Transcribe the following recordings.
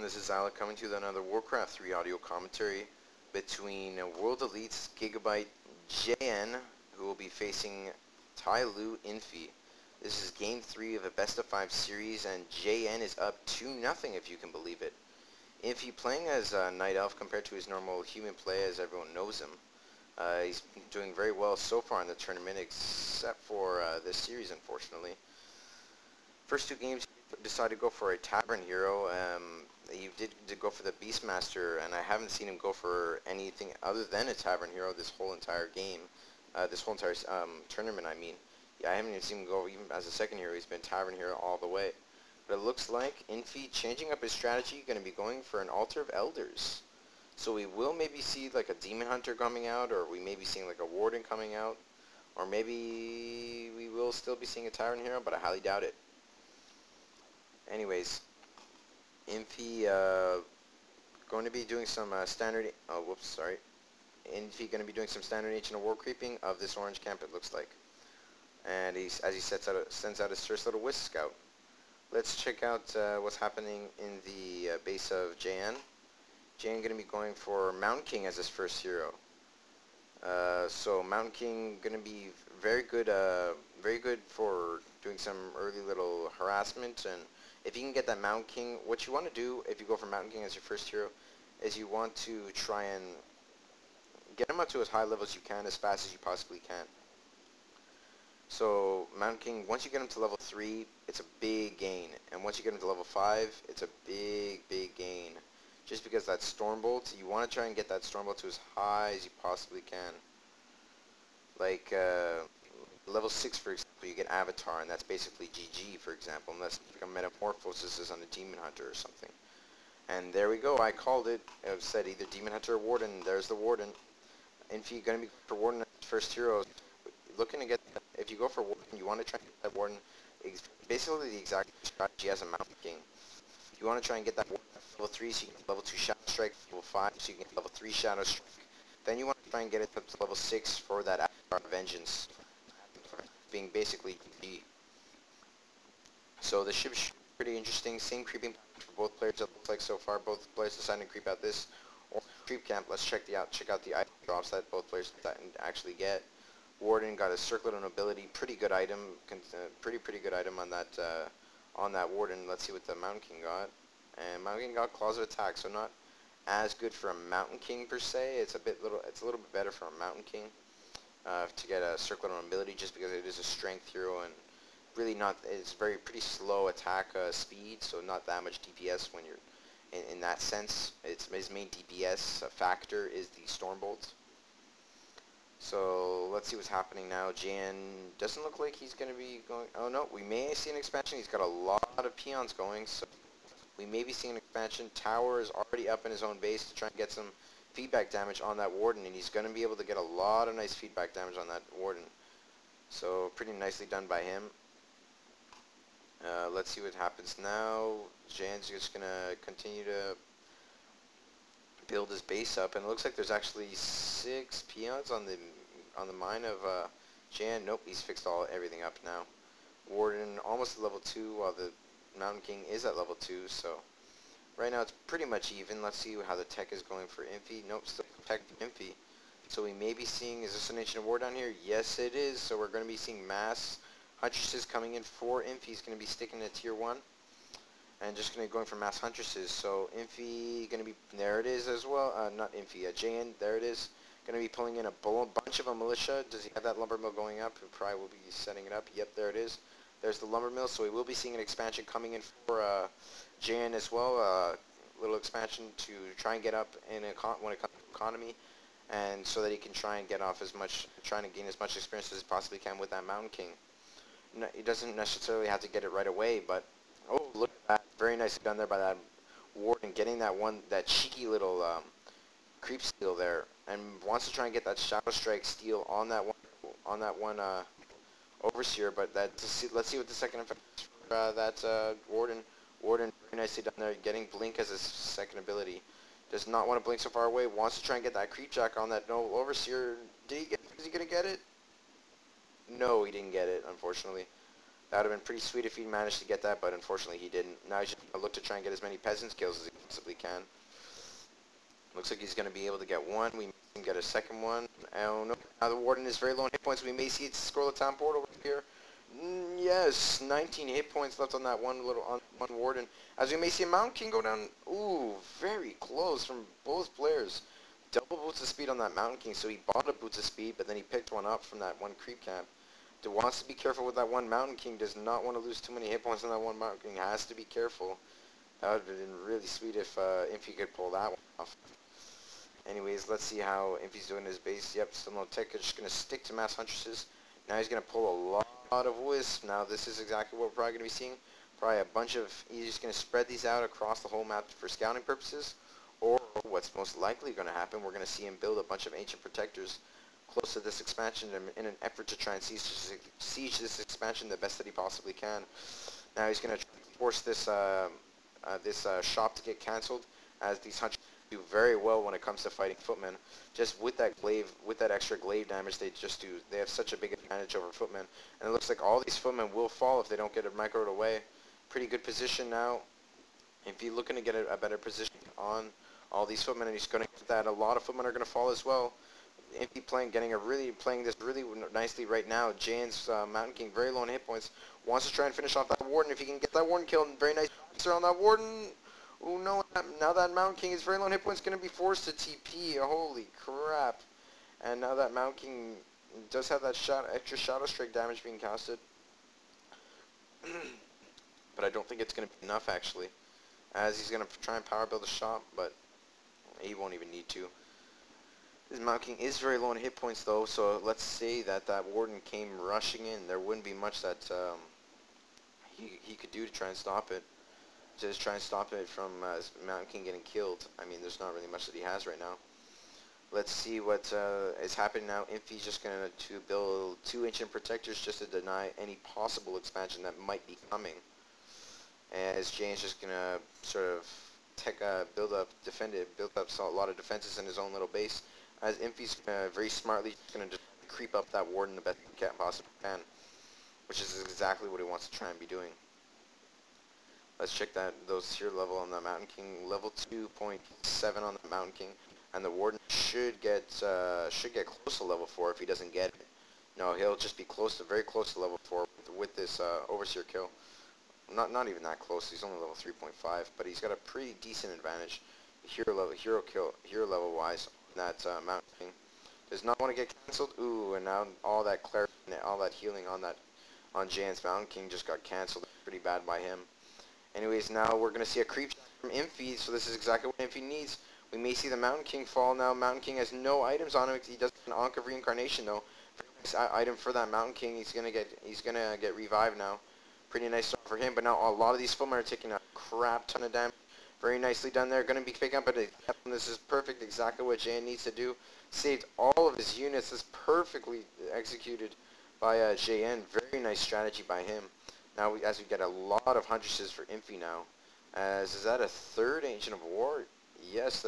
this is Alec coming to you with another Warcraft 3 audio commentary between World Elite's Gigabyte JN, who will be facing Tai Lu Infi. This is game 3 of a best of 5 series, and JN is up 2-0 if you can believe it. Infi playing as Night Elf compared to his normal human play, as everyone knows him. He's been doing very well so far in the tournament, except for this series, unfortunately. First two games, he decided to go for a Tavern Hero. He did go for the Beastmaster, and I haven't seen him go for anything other than a Tavern Hero this whole entire game. This whole entire tournament, I mean. Yeah, I haven't even seen him go even as a second hero. He's been Tavern Hero all the way. But it looks like Infi changing up his strategy, going to be going for an Altar of Elders. So we will maybe see like a Demon Hunter coming out, or we may be seeing like a Warden coming out, or maybe we will still be seeing a Tavern Hero, but I highly doubt it. Anyways, Infi going to be doing some standard. Oh, whoops, sorry. Infi going to be doing some standard ancient war creeping of this orange camp. It looks like, and as he sends out his first little Wisp Scout. Let's check out what's happening in the base of JN. JN going to be going for Mountain King as his first hero. So Mountain King going to be very good for doing some early little harassment. And if you can get that Mountain King, what you want to do if you go for Mountain King as your first hero is you want to try and get him up to as high level as you can, as fast as you possibly can. So Mountain King, once you get him to level 3, it's a big gain, and once you get him to level 5, it's a big gain. Just because that Stormbolt, you want to try and get that Stormbolt to as high as you possibly can. Like level 6, for example, you get Avatar, and that's basically GG, for example, unless you become Metamorphosis is on the Demon Hunter or something. And there we go, I called it. I've said either Demon Hunter or Warden. There's the Warden. Infi going to be for Warden as first hero. Looking to get, if you go for Warden, you want to try and get that Warden, basically the exact strategy as a Mountain King. You want to try and get that Warden at level 3 so you can get level 2 Shadow Strike, level 5 so you can get level 3 Shadow Strike. Then you want to try and get it up to level 6 for that Avatar Vengeance, being basically GG. So the ship's pretty interesting. Same creeping for both players, it looks like so far. Both players deciding to creep out this or creep camp. Let's check out the item drops that both players actually get. Warden got a Circlet of Nobility, pretty good item, pretty good item on that Warden. Let's see what the Mountain King got. And Mountain King got Claws of Attack, so not as good for a Mountain King per se. It's a little bit better for a Mountain King to get a Circlet of Nobility, just because it is a strength hero and really not. It's pretty slow attack speed, so not that much DPS when you're in that sense. His main DPS factor is the Stormbolt. So let's see what's happening now. Jan doesn't look like he's going to be going. Oh no, we may see an expansion. He's got a lot of peons going, so we may be seeing an expansion. Tower is already up in his own base to try and get some feedback damage on that Warden, and he's going to be able to get a lot of nice feedback damage on that Warden. So pretty nicely done by him. Let's see what happens now. Jan's just going to continue to build his base up, and it looks like there's actually 6 peons on the mine of Jan. Nope, he's fixed everything up now. Warden almost at level 2, while the Mountain King is at level 2. So right now it's pretty much even. Let's see how the tech is going for Infi. Nope, still tech for Infi. So we may be seeing, is this an Ancient War down here? Yes, it is. So we're going to be seeing mass Huntresses coming in for Infi. He's going to be sticking to tier 1. And just going to be going for mass Huntresses. So Infi going to be, there it is as well. Not Infi, JN, there it is. Going to be pulling in a bunch of a militia. Does he have that lumber mill going up? He probably will be setting it up. Yep, there it is. There's the lumber mill. So we will be seeing an expansion coming in for JN as well. Little expansion to try and get up in when it comes to economy. And so that he can try and get off trying to gain as much experience as he possibly can with that Mountain King. No, he doesn't necessarily have to get it right away, but oh, look at that. Very nicely done there by that Warden, getting that cheeky little creep steal there, and wants to try and get that Shadow Strike steal on that one Overseer, but let's see what the second effect is for that Warden. Warden, very nicely done there, getting Blink as his second ability. Does not want to blink so far away, wants to try and get that creep jack on that Overseer. Is he going to get it? No, he didn't get it, unfortunately. That would have been pretty sweet if he managed to get that, but unfortunately he didn't. Now he's just going to look to try and get as many peasants kills as he possibly can. Looks like he's going to be able to get one. We can get a second one. Oh no, now the Warden is very low on hit points. We may see it scroll the town board over here. Yes, 19 hit points left on that one Warden. As we may see a Mountain King go down. Ooh, very close from both players. Double boots of speed on that Mountain King, so he bought a boots of speed, but then he picked one up from that one creep camp. Wants to be careful with that one Mountain King. Does not want to lose too many hit points on that one Mountain King. Has to be careful. That would have been really sweet if he could pull that one off. Anyways, let's see how Infi's doing his base. Yep, still no tech. Just going to stick to mass huntresses. Now he's going to pull a lot of wisp. Now this is exactly what we're probably going to be seeing. Probably a bunch of... He's just going to spread these out across the whole map for scouting purposes. Or what's most likely going to happen, we're going to see him build a bunch of ancient protectors close to this expansion in an effort to try and siege this expansion the best that he possibly can. Now he's going to force this shop to get cancelled, as these hunters do very well when it comes to fighting footmen. Just with that glaive, with that extra glaive damage, they have such a big advantage over footmen. And it looks like all these footmen will fall if they don't get it microed away. Pretty good position now. If you're looking to get a better position on all these footmen, and he's going to get that, a lot of footmen are going to fall as well. Infi playing this really nicely right now. Jan's Mountain King very low on hit points. Wants to try and finish off that Warden. If he can get that Warden killed, very nice answer on that Warden. Oh no, now that Mountain King is very low on hit points, going to be forced to TP. Holy crap. And now that Mountain King does have that extra Shadow Strike damage being casted. But I don't think it's going to be enough actually. As he's going to try and power build a shop, but he won't even need to. This Mountain King is very low on hit points though, so let's say that that Warden came rushing in. There wouldn't be much that he could do to try and stop it. Just try and stop it from Mountain King getting killed. I mean, there's not really much that he has right now. Let's see what is happening now. Infi's just going to build 2 Ancient Protectors just to deny any possible expansion that might be coming. As Jane's just going to sort of build up a lot of defenses in his own little base. As Infi's very smartly going to just creep up that Warden the best he can possibly can, which is exactly what he wants to try and be doing. Let's check those tier level on the Mountain King. Level 2.7 on the Mountain King, and the Warden should get close to level 4 if he doesn't get it. No, he'll just be very close to level 4 with this Overseer kill. Not even that close. He's only level 3.5, but he's got a pretty decent advantage, hero level wise. That Mountain King does not want to get cancelled. Ooh, and now all that clarity, all that healing on Jan's Mountain King just got cancelled. Pretty bad by him. Anyways, now we're going to see a creep from Infi, so this is exactly what Infi needs. We may see the Mountain King fall now. Mountain King has no items on him. He does an Ankh of Reincarnation though. Nice item for that Mountain King. He's gonna get revived now. Pretty nice start for him. But now a lot of these footmen are taking a crap ton of damage. Very nicely done there. Going to be picking up at it. This is perfect. Exactly what Jan needs to do. Saved all of his units. This is perfectly executed by JN. Very nice strategy by him. Now, as we get a lot of huntresses for Infi now. Is that a 3rd Ancient of War? Yes,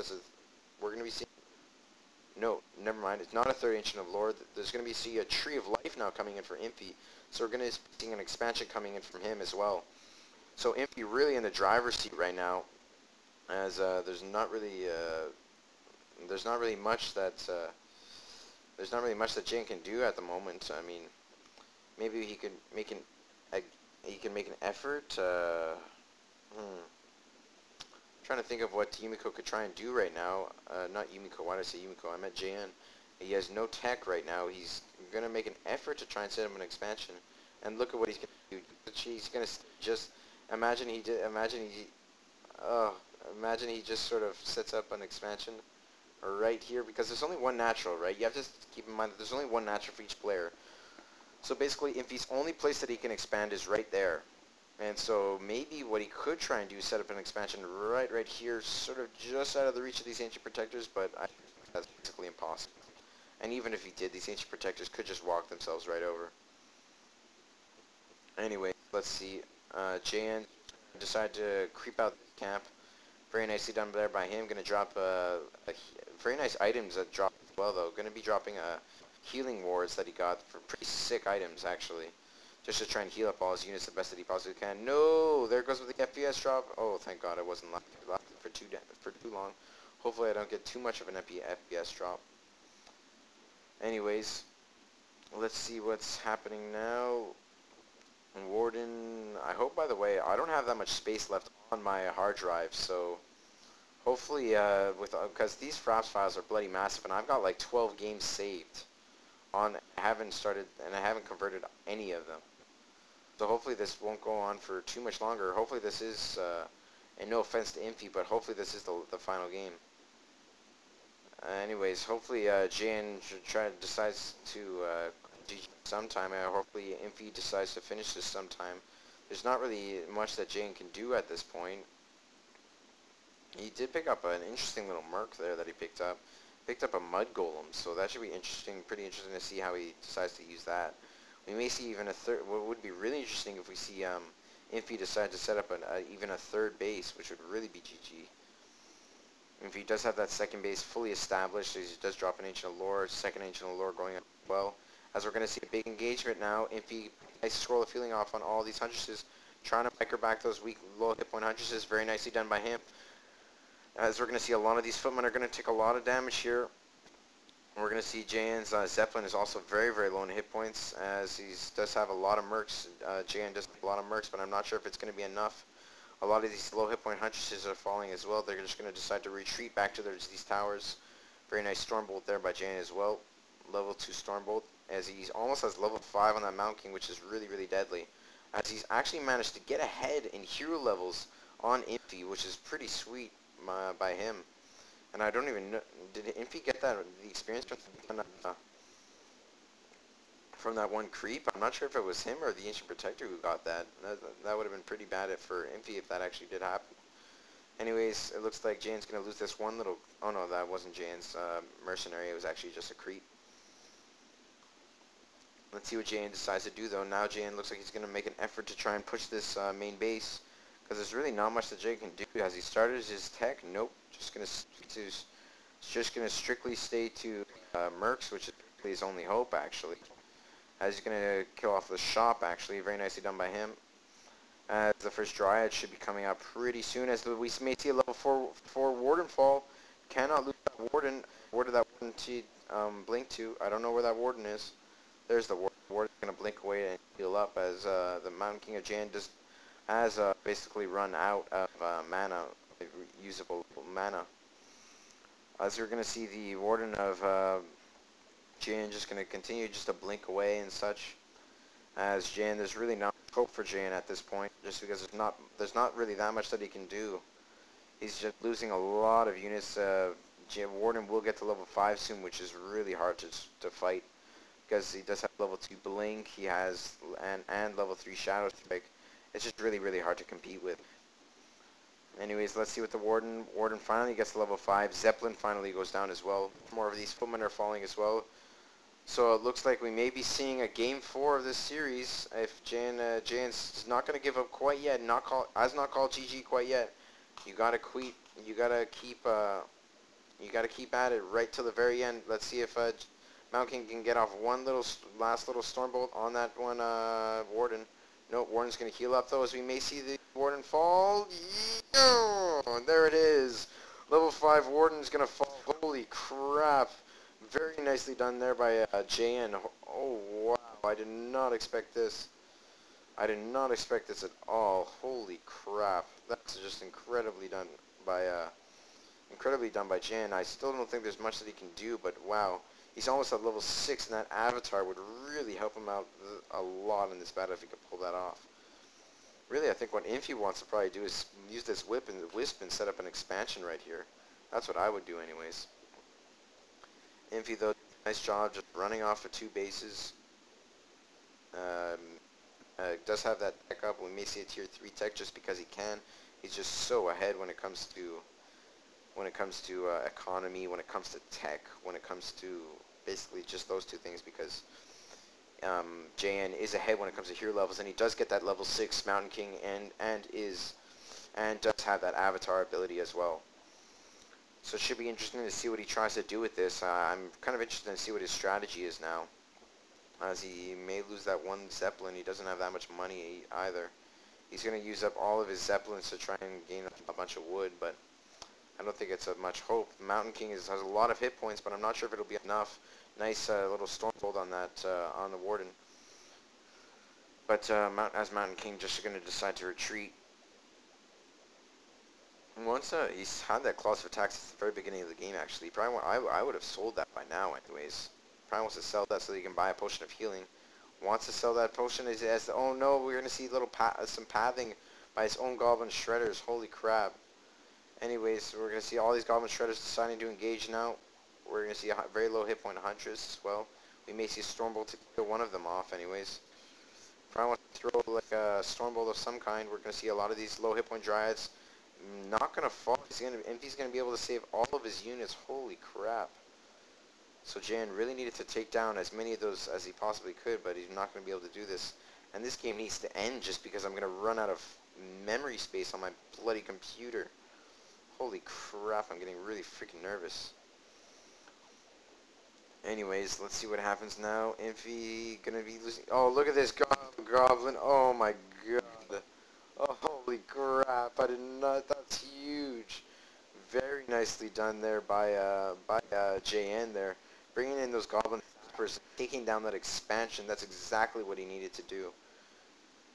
we're going to be seeing... No, never mind. It's not a 3rd Ancient of War. There's going to be a Tree of Life now coming in for Infi. So we're going to be seeing an expansion coming in from him as well. So Infi really in the driver's seat right now. As there's not really much that Jane can do at the moment. I mean, maybe he could make an effort. Trying to think of what Yumiko could try and do right now. Not Yumiko. Why did I say Yumiko? I meant JN. He has no tech right now. He's gonna make an effort to try and set up an expansion. And look at what he's gonna do. He's gonna just imagine he just sort of sets up an expansion right here, because there's only one natural, right? You have to keep in mind that there's only one natural for each player. So basically, Infi's only place that he can expand is right there. And so maybe what he could try and do is set up an expansion right here, sort of just out of the reach of these Ancient Protectors, but I think that's basically impossible. And even if he did, these Ancient Protectors could just walk themselves right over. Anyway, let's see. JN decided to creep out the camp. Very nicely done there by him. Going to drop very nice items that drop as well, though. Going to be dropping healing wards that he got for pretty sick items, actually. Just to try and heal up all his units the best that he possibly can. No! There goes with the FPS drop. Oh, thank God, it wasn't left for too long. Hopefully I don't get too much of an FPS drop. Anyways, let's see what's happening now. Warden, I hope, by the way, I don't have that much space left on my hard drive, so hopefully, because these Fraps files are bloody massive, and I've got like 12 games saved on, I haven't converted any of them. So hopefully this won't go on for too much longer. Hopefully this is, and no offense to Infi, but hopefully this is the final game. Anyways, hopefully Jan decides to GG sometime. Hopefully Infi decides to finish this sometime. There's not really much that Jan can do at this point. He did pick up an interesting little merc there that he picked up. Picked up a mud golem, so that should be interesting, pretty interesting to see how he decides to use that. We may see even a third. What would be really interesting if we see Infi decide to set up even a third base, which would really be GG. If he does have that second base fully established, he does drop an Ancient of Lore, second Ancient of Lore going up well. As we're going to see a big engagement now, Infi, nice scroll of healing off on all these Huntresses, trying to micro back those weak, low hit point Huntresses, very nicely done by him. As we're going to see, a lot of these footmen are going to take a lot of damage here. We're going to see Jan's Zeppelin is also very, very low in hit points, as he does have a lot of mercs. Jan does have a lot of mercs, but I'm not sure if it's going to be enough. A lot of these low hit point Huntresses are falling as well. They're just going to decide to retreat back to these towers. Very nice Stormbolt there by Jan as well. Level 2 Stormbolt, as he almost has level 5 on that Mount King, which is really, really deadly. As he's actually managed to get ahead in hero levels on Infi, which is pretty sweet by him. And I don't even know, did Infi get the experience from that one creep? I'm not sure if it was him or the Ancient Protector who got that. That would have been pretty bad for Infi if that actually did happen. Anyways, it looks like Jan's going to lose this one little... Oh no, that wasn't Jan's mercenary. It was actually just a creep. Let's see what Jan decides to do though. Now Jan looks like he's going to make an effort to try and push this main base. Because there's really not much that Jan can do. Has he started his tech? Nope. Just going to strictly stay to mercs, which is his only hope actually. As he's going to kill off the shop actually. Very nicely done by him. As the first Dryad should be coming out pretty soon. As we may see a level 4 Warden fall. Cannot lose that Warden. Where did that Warden blink to? I don't know where that Warden is. There's the Warden. Warden's going to blink away and heal up as the Mountain King of Jan has basically run out of mana, usable mana. As we're going to see the Warden of Jan just going to continue just to blink away and such. As Jan, there's really not hope for Jan at this point, just because there's not really that much that he can do. He's just losing a lot of units. Warden will get to level 5 soon, which is really hard to fight, because he does have level 2 blink, he has and level 3 shadow strike. It's just really, really hard to compete with. Anyways, let's see what the Warden finally gets to level 5. Zeppelin finally goes down as well. More of these footmen are falling as well. So it looks like we may be seeing a game 4 of this series. If Jan's not going to give up quite yet, not called GG quite yet. You gotta keep at it right till the very end. Let's see if Mount King can get off one last little Stormbolt on that one Warden. Nope, Warden's going to heal up though, as we may see the Warden fall. Yeah, there it is. Level 5 Warden's going to fall. Holy crap. Very nicely done there by JN. Oh, wow. I did not expect this. I did not expect this at all. Holy crap. That's just incredibly done by Jan. I still don't think there's much that he can do, but wow. He's almost at level 6, and that avatar would really help him out a lot in this battle if he could pull that off. Really, I think what Infi wants to probably do is use this Wisp and set up an expansion right here. That's what I would do anyways. Infi, though, nice job just running off of 2 bases. Does have that tech up. We may see a tier 3 tech just because he can. He's just so ahead when it comes to economy, when it comes to tech, when it comes to basically just those 2 things, because JN is ahead when it comes to hero levels, and he does get that level 6 Mountain King and does have that avatar ability as well. So it should be interesting to see what he tries to do with this. I'm kind of interested to see what his strategy is now, as he may lose that one Zeppelin. He doesn't have that much money either. He's going to use up all of his Zeppelins to try and gain a bunch of wood, but I don't think it's much hope. Mountain King has a lot of hit points, but I'm not sure if it'll be enough. Nice little Stormbolt on that on the Warden. But as Mountain King just going to decide to retreat. Once he's had that clause of attacks at the very beginning of the game, actually, probably I would have sold that by now, anyways. Probably wants to sell that so that he can buy a potion of healing. Wants to sell that potion as oh no, we're gonna see little some pathing by his own Goblin Shredders. Holy crap! Anyways, we're gonna see all these Goblin Shredders deciding to engage now. We're gonna see a very low hit point Huntress as well. We may see Stormbolt to kill one of them off, anyways. Probably wants to throw like a Stormbolt of some kind. We're gonna see a lot of these low hit point Dryads. Not gonna fall. Infi's gonna be able to save all of his units. Holy crap! So Jan really needed to take down as many of those as he possibly could, but he's not gonna be able to do this. And this game needs to end just because I'm gonna run out of memory space on my bloody computer. Holy crap! I'm getting really freaking nervous. Anyways, let's see what happens now. Infi gonna be losing. Oh, look at this Goblin! Oh my god! Oh, holy crap, I did not, that's huge. Very nicely done there by JN there. Bringing in those Goblin Sappers, taking down that expansion, that's exactly what he needed to do.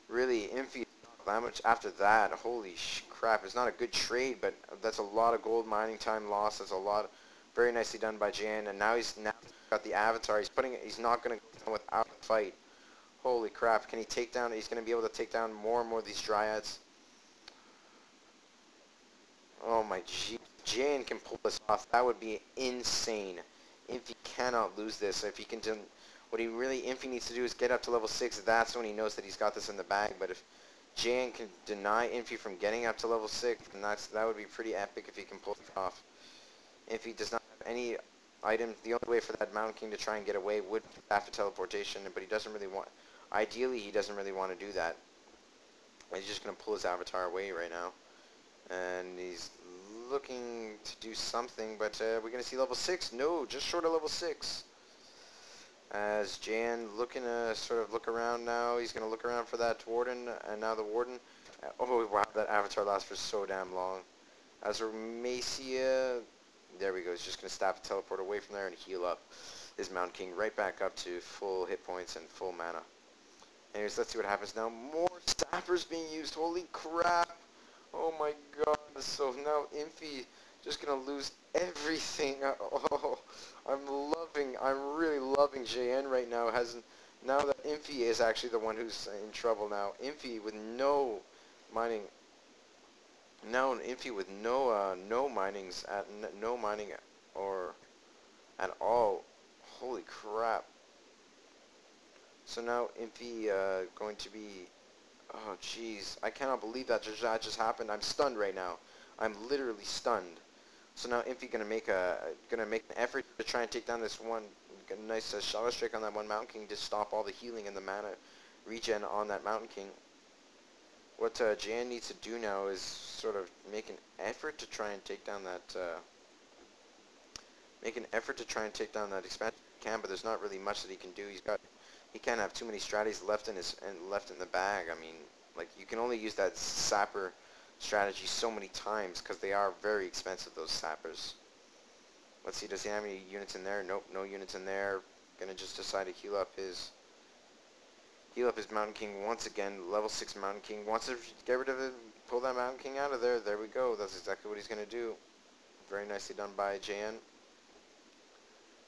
Really, Infi, that much after that, holy crap, it's not a good trade, but that's a lot of gold mining time lost, that's a lot, very nicely done by JN, and now he's got the Avatar, he's not going to go down without a fight. Holy crap, can he take down, he's going to be able to take down more and more of these Dryads. Oh my gee, Jane can pull this off, that would be insane. Infi cannot lose this. If he can do, what he really, Infi needs to do is get up to level 6, that's when he knows that he's got this in the bag. But if Jane can deny Infi from getting up to level 6, then that would be pretty epic if he can pull it off. Infi does not have any items, the only way for that Mountain King to try and get away would be after teleportation, but he doesn't really want, ideally he doesn't really want to do that. He's just going to pull his Avatar away right now. And he's looking to do something, but we're going to see level 6. No, just short of level 6. As Jan looking to sort of look around now. He's going to look around for that Warden, and now the Warden. Oh, wow, that Avatar lasts for so damn long. As Macia, there we go. He's just going to stop and teleport away from there and heal up his Mountain King right back up to full hit points and full mana. Anyways, let's see what happens now. More Sappers being used. Holy crap. Oh my god. So now Infi just going to lose everything. Oh, I'm really loving JN right now. Now that Infi is actually the one who's in trouble now. Infi with no mining. Now Infi with no mining or at all. Holy crap. So now Infi going to be, oh jeez, I cannot believe that just happened. I'm stunned right now. I'm literally stunned. So now Infi gonna make an effort to try and take down this one, get a nice Shadow Strike on that one Mountain King to stop all the healing and the mana regen on that Mountain King. What Jan needs to do now is sort of make an effort to try and take down that expansion can, but there's not really much that he can do. He can't have too many strategies left in the bag. I mean, like, you can only use that Sapper strategy so many times because they are very expensive, those Sappers. Let's see, does he have any units in there? Nope, no units in there. Gonna just decide to heal up his Mountain King once again. Level 6 Mountain King wants to get rid of it, pull that Mountain King out of there. There we go. That's exactly what he's gonna do. Very nicely done by Jan.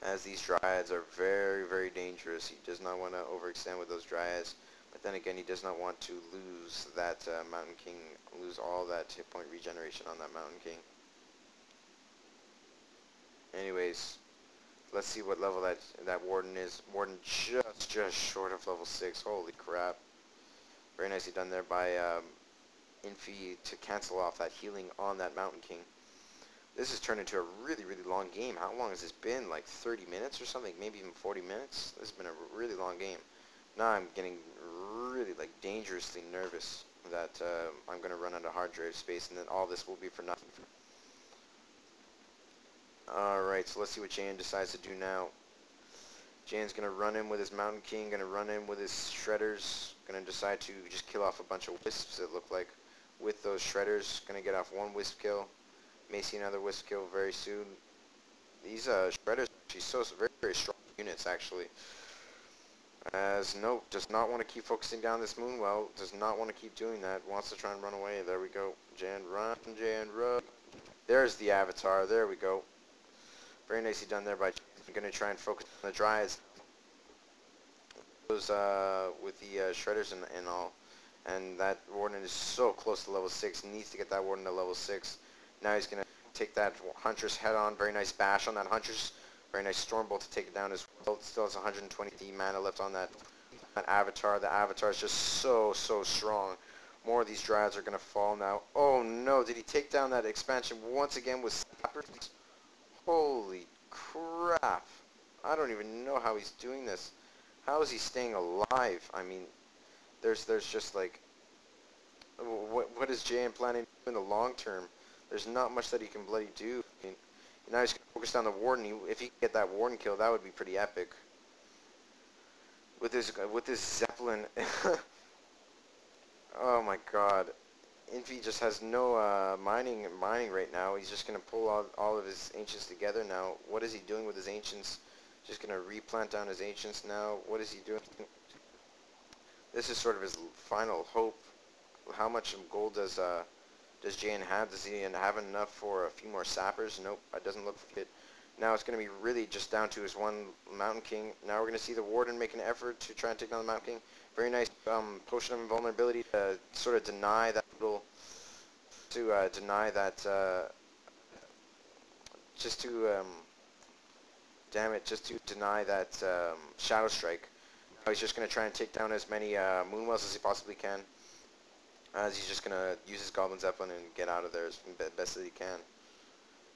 As these Dryads are very, very dangerous. He does not want to overextend with those Dryads. But then again, he does not want to lose that Mountain King, lose all that hit point regeneration on that Mountain King. Anyways, let's see what level that Warden is. Warden just short of level 6. Holy crap. Very nicely done there by Infi to cancel off that healing on that Mountain King. This has turned into a really, really long game. How long has this been? Like 30 minutes or something? Maybe even 40 minutes? This has been a really long game. Now I'm getting really, like, dangerously nervous that I'm going to run out of hard drive space and then all this will be for nothing. Alright, so let's see what Jan decides to do now. Jan's going to run in with his Mountain King, going to run in with his Shredders, going to decide to just kill off a bunch of Wisps, it looked like, with those Shredders. Going to get off one Wisp kill. May see another wisp kill very soon. These shredders actually so very, very strong units actually. As nope, does not want to keep focusing down this moon well, does not want to keep doing that, wants to try and run away. There we go. Jan run, Jan run. There's the avatar, there we go. Very nicely done there by Jan. I'm going to try and focus on the Dryads. Those with the shredders and all. And that Warden is so close to level 6, needs to get that Warden to level 6. Now he's going to take that Huntress head on, very nice bash on that Huntress. Very nice Stormbolt to take it down as well. Still has 120 mana left on that Avatar. The Avatar is just so strong. More of these Dryads are going to fall now. Oh no, did he take down that expansion once again with Sapper? Holy crap. I don't even know how he's doing this. How is he staying alive? I mean, there's just like, what is JN planning to do in the long term? There's not much that he can bloody do. I mean, now he's going to focus on the Warden. If he can get that Warden kill, that would be pretty epic. With this Zeppelin. Oh my god. Infi just has no mining right now. He's just going to pull all of his Ancients together now. What is he doing with his Ancients? Just going to replant down his Ancients now. What is he doing? This is sort of his final hope. How much gold does Jane have? Does he have enough for a few more Sappers? Nope, it doesn't look like it. Now it's going to be really just down to his one Mountain King. Now we're going to see the Warden make an effort to try and take down the Mountain King. Very nice potion of invulnerability to sort of deny that little, just to deny that Shadow Strike. Now he's just going to try and take down as many Moonwells as he possibly can. As he's just going to use his Goblin Zeppelin and get out of there as best as he can.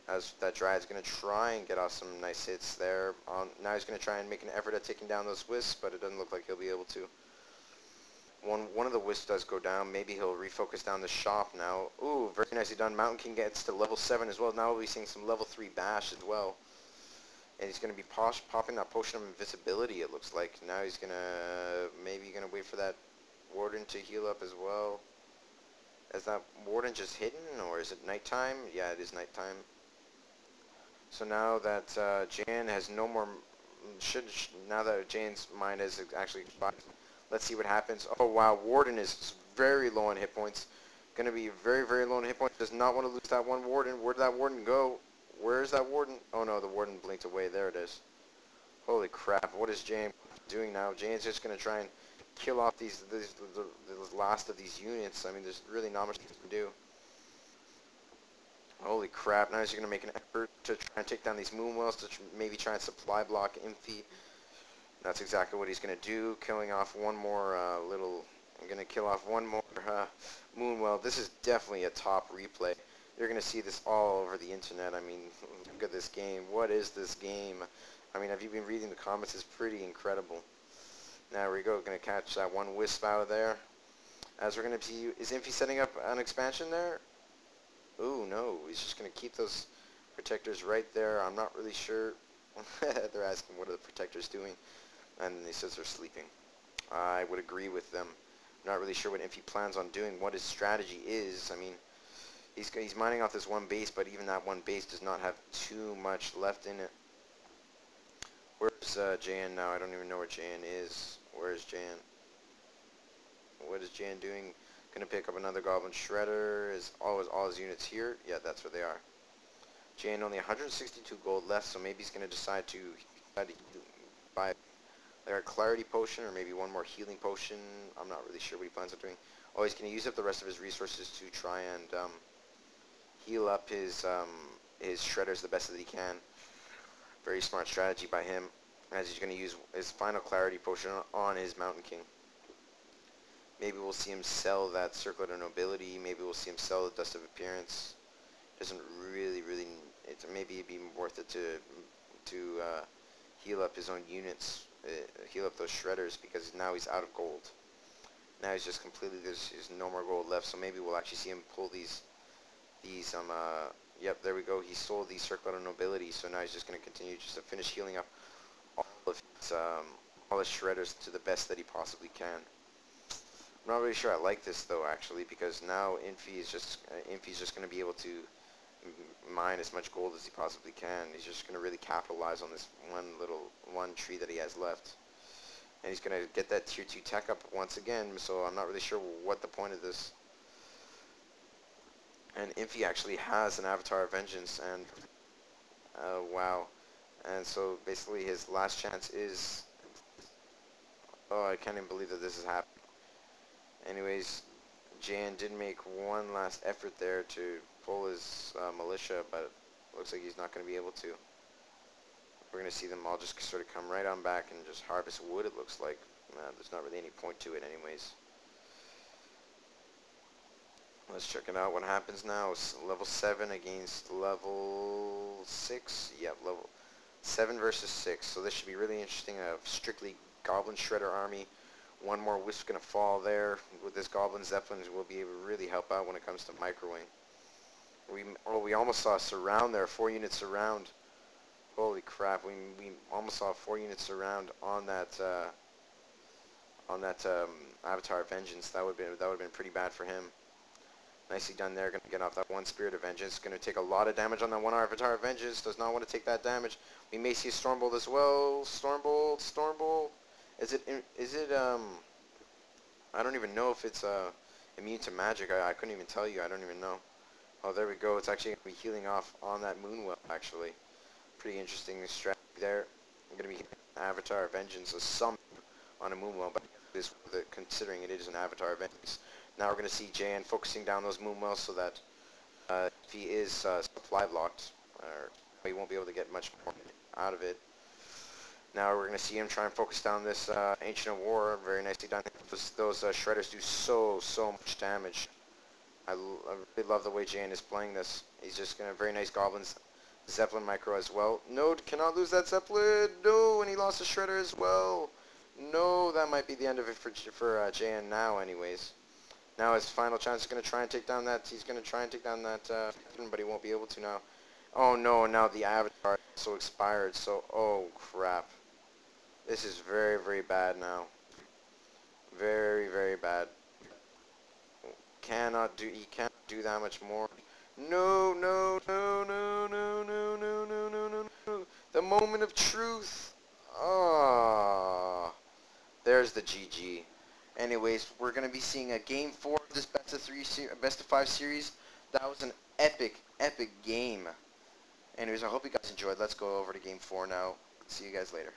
As that Dryad's going to try and get off some nice hits there. Now he's going to try and make an effort at taking down those Wisps, but it doesn't look like he'll be able to. One of the Wisps does go down. Maybe he'll refocus down the shop now. Ooh, very nicely done. Mountain King gets to level 7 as well. Now we'll be seeing some level 3 bash as well. And he's going to be popping that Potion of Invisibility, it looks like. Now he's going to, maybe going to wait for that Warden to heal up as well. Is that Warden just hidden, or is it nighttime? Yeah, it is nighttime. So now that Jan has no more, now that Jan's mind is actually expired, let's see what happens. Oh wow, Warden is very low on hit points. Going to be very low on hit points. Does not want to lose that one Warden. Where did that Warden go? Where is that Warden? Oh no, the Warden blinked away. There it is. Holy crap, what is Jan doing now? Jan's just going to try and kill off the last of these units. I mean, there's really not much he can do. Holy crap, now he's going to make an effort to try and take down these Moonwells, to maybe try and supply block Infi. That's exactly what he's going to do, killing off one more I'm going to kill off one more Moonwell. This is definitely a top replay. You're going to see this all over the internet. I mean, look at this game. What is this game? I mean, have you been reading the comments? It's pretty incredible. Now we go, going to catch that one Wisp out of there. As we're going to see, is Infi setting up an expansion there? Ooh, no, he's just going to keep those protectors right there. I'm not really sure. They're asking what are the protectors doing, and he says they're sleeping. I would agree with them. I'm not really sure what Infi plans on doing, what his strategy is. I mean, he's mining off this one base, but even that one base does not have too much left in it. Where's Jan now? I don't even know where Jan is. Where's Jan? What is Jan doing? Gonna pick up another Goblin Shredder. Is all his units here? Yeah, that's where they are. Jan only 162 gold left, so maybe he's gonna decide to buy like a Clarity Potion or maybe one more Healing Potion. I'm not really sure what he plans on doing. Oh, he's gonna use up the rest of his resources to try and heal up his Shredders the best that he can. Very smart strategy by him, as he's gonna use his final Clarity Potion on his Mountain King. Maybe we'll see him sell that Circlet of Nobility. Maybe we'll see him sell the Dust of Appearance. Doesn't really, maybe it'd be worth it to heal up his own units, heal up those Shredders, because now he's out of gold. Now he's just completely, there's no more gold left, so maybe we'll actually see him pull these yep, there we go. He sold the Circlet of Nobility, so now he's just going to continue just to finish healing up all his Shredders to the best that he possibly can. I'm not really sure I like this though, actually, because now Infi's just going to be able to mine as much gold as he possibly can. He's just going to really capitalize on this one tree that he has left. And he's going to get that tier 2 tech up once again, so I'm not really sure what the point of this. And Infi actually has an Avatar of Vengeance, and wow. And so basically his last chance is... Oh, I can't even believe that this is happening. Anyways, Jan did make one last effort there to pull his militia, but looks like he's not going to be able to. We're going to see them all just sort of come right on back and just harvest wood, it looks like. There's not really any point to it anyways. Let's check it out. What happens now is level 7 against level 6. Yep, level 7 versus 6. So this should be really interesting. A strictly Goblin Shredder army. One more Wisp going to fall there. With this Goblin Zeppelin will be able to really help out when it comes to microwing. We almost saw a surround there. 4 units surround. Holy crap! We almost saw 4 units surround on that Avatar of Vengeance. That would have been pretty bad for him. Nicely done there. Going to get off that one Spirit of Vengeance. Going to take a lot of damage on that one Avatar of Vengeance. Does not want to take that damage. We may see a Stormbolt as well. Stormbolt. Is it I don't even know if it's immune to magic. I couldn't even tell you. I don't even know. Oh, there we go. It's actually going to be healing off on that Moonwell, actually. Pretty interesting strategy there. I'm going to be Avatar of Vengeance, a summon on a Moonwell, but this, considering it is an Avatar of Vengeance. Now we're going to see Jan focusing down those Moonwells so that if he is supply blocked, he won't be able to get much more out of it. Now we're going to see him try and focus down this Ancient of War. Very nicely done. Those shredders do so much damage. I really love the way Jan is playing this. He's just going to very nice Goblins. Zeppelin micro as well. No, cannot lose that Zeppelin. No, and he lost the Shredder as well. No, that might be the end of it for Jan now anyways. Now his final chance is going to try and take down that, but he won't be able to now. Oh no, now the Avatar is also expired, so, oh crap. This is very bad now. Very bad. He cannot do that much more. No. The moment of truth. Ah, there's the GG. Anyways, we're going to be seeing a game 4 of this best of 5 series. That was an epic game. Anyways, I hope you guys enjoyed. Let's go over to game 4 now. See you guys later.